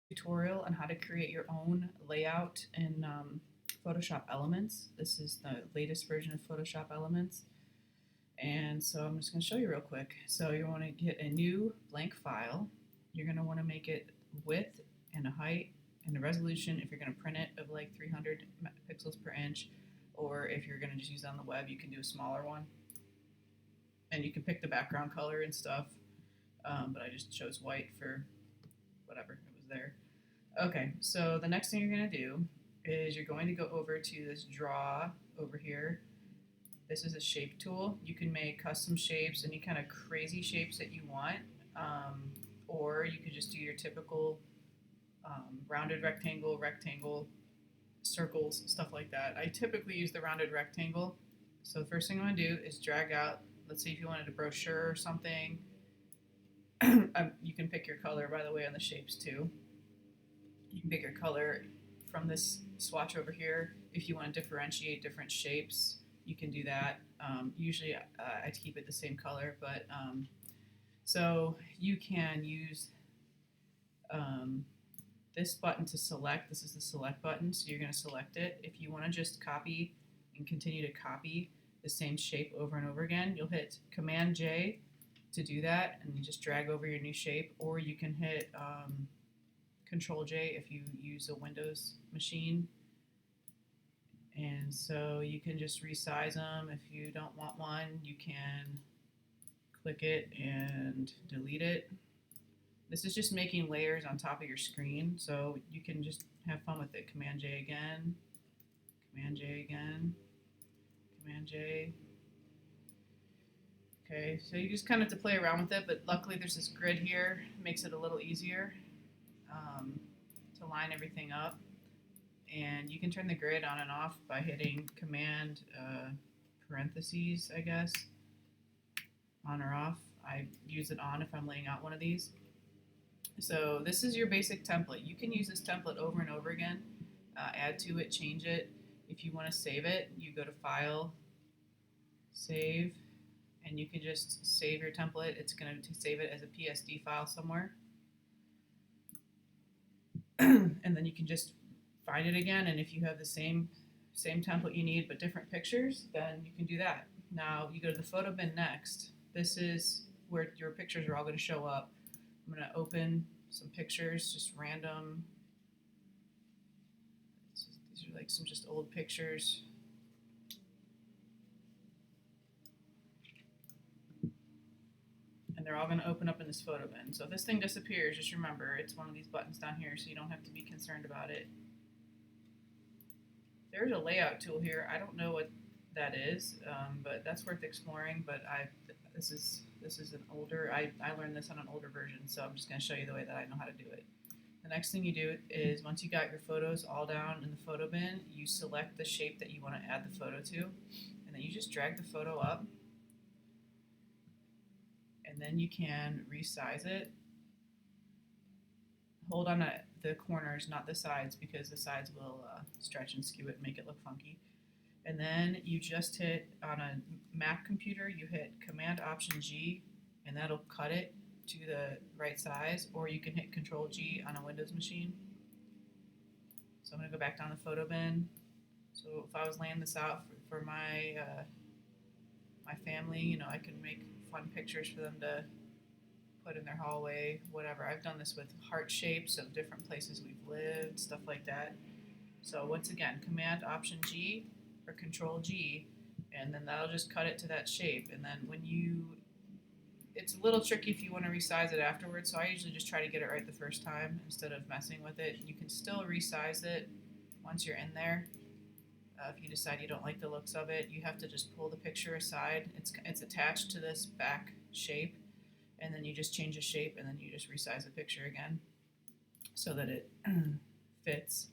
Tutorial on how to create your own layout in Photoshop Elements. This is the latest version of Photoshop Elements. And so I'm just going to show you real quick. So you want to get a new blank file. You're going to want to make it width and a height and a resolution if you're going to print it of like 300 pixels per inch, or if you're going to just use it on the web, you can do a smaller one. And you can pick the background color and stuff, but I just chose white for whatever it was there. Okay, so the next thing you're going to do is you're going to go over to this draw over here. This is a shape tool. You can make custom shapes, any kind of crazy shapes that you want, or you could just do your typical rounded rectangle, circles, stuff like that. I typically use the rounded rectangle. So the first thing I'm going to do is drag out, let's say if you wanted a brochure or something, you can pick your color, by the way, on the shapes too. You can pick your color from this swatch over here. If you want to differentiate different shapes, you can do that. Usually I keep it the same color, but so you can use this button to select. This is the select button, so you're going to select it. If you want to just copy and continue to copy the same shape over and over again, you'll hit Command J to do that, and you just drag over your new shape, or you can hit Control J if you use a Windows machine. And so you can just resize them. If you don't want one, you can click it and delete it. This is just making layers on top of your screen, so you can just have fun with it. Command J again, Command J again, Command J. Okay, so you just kind of have to play around with it, but luckily there's this grid here. It makes it a little easier to line everything up. And you can turn the grid on and off by hitting Command parentheses, I guess, on or off. I use it on if I'm laying out one of these. So this is your basic template. You can use this template over and over again, add to it, change it. If you want to save it, you go to File, Save, and you can just save your template. It's going to save it as a PSD file somewhere. And then you can just find it again, and if you have the same template you need but different pictures, then you can do that. Now you go to the photo bin next. This is where your pictures are all going to show up. I'm going to open some pictures, just random. These are like some just old pictures. And they're all going to open up in this photo bin. So if this thing disappears, just remember it's one of these buttons down here, so you don't have to be concerned about it. There's a layout tool here. I don't know what that is, but that's worth exploring. But this is an older. I learned this on an older version, so I'm just going to show you the way that I know how to do it. The next thing you do is once you got your photos all down in the photo bin, you select the shape that you want to add the photo to, and then you just drag the photo up, and then you can resize it. Hold on to the corners, not the sides, because the sides will stretch and skew it and make it look funky. And then you just hit, on a Mac computer, you hit Command-Option-G, and that'll cut it to the right size, or you can hit Control+G on a Windows machine. So I'm going to go back down the photo bin. So if I was laying this out for my my family, you know, I can make fun pictures for them to put in their hallway, whatever. I've done this with heart shapes of different places we've lived, stuff like that. So once again, Command-Option-G or Control+G, and then that'll just cut it to that shape. And then when it's a little tricky if you want to resize it afterwards, so I usually just try to get it right the first time instead of messing with it. You can still resize it once you're in there. If you decide you don't like the looks of it, you have to just pull the picture aside. It's attached to this back shape, and then you just change the shape, and then you just resize the picture again so that it fits.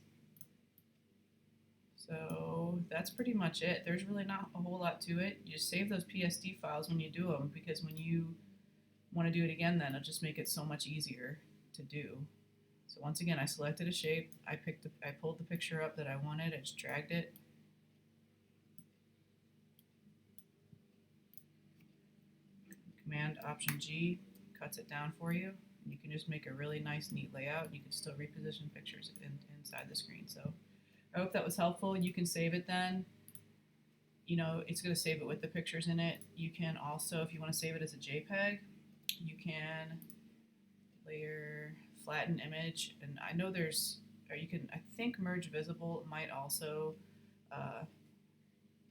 So that's pretty much it. There's really not a whole lot to it. You just save those PSD files when you do them, because when you want to do it again, then it'll just make it so much easier to do. So once again, I selected a shape, I pulled the picture up that I wanted, I just dragged it. Command-Option-G cuts it down for you. You can just make a really nice, neat layout, and you can still reposition pictures inside the screen. So I hope that was helpful. You can save it then. You know, it's going to save it with the pictures in it. You can also, if you want to save it as a JPEG, you can layer, flatten image, and I know there's, or you can, I think merge visible might also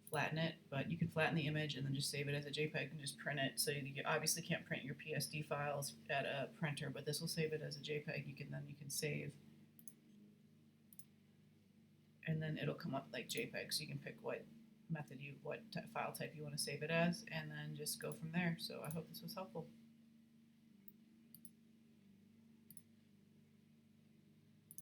flatten it, but you can flatten the image and then just save it as a JPEG and just print it. So you obviously can't print your PSD files at a printer, but this will save it as a JPEG. You can save, and then it'll come up like JPEG, so you can pick what file type you want to save it as, and then just go from there. So I hope this was helpful.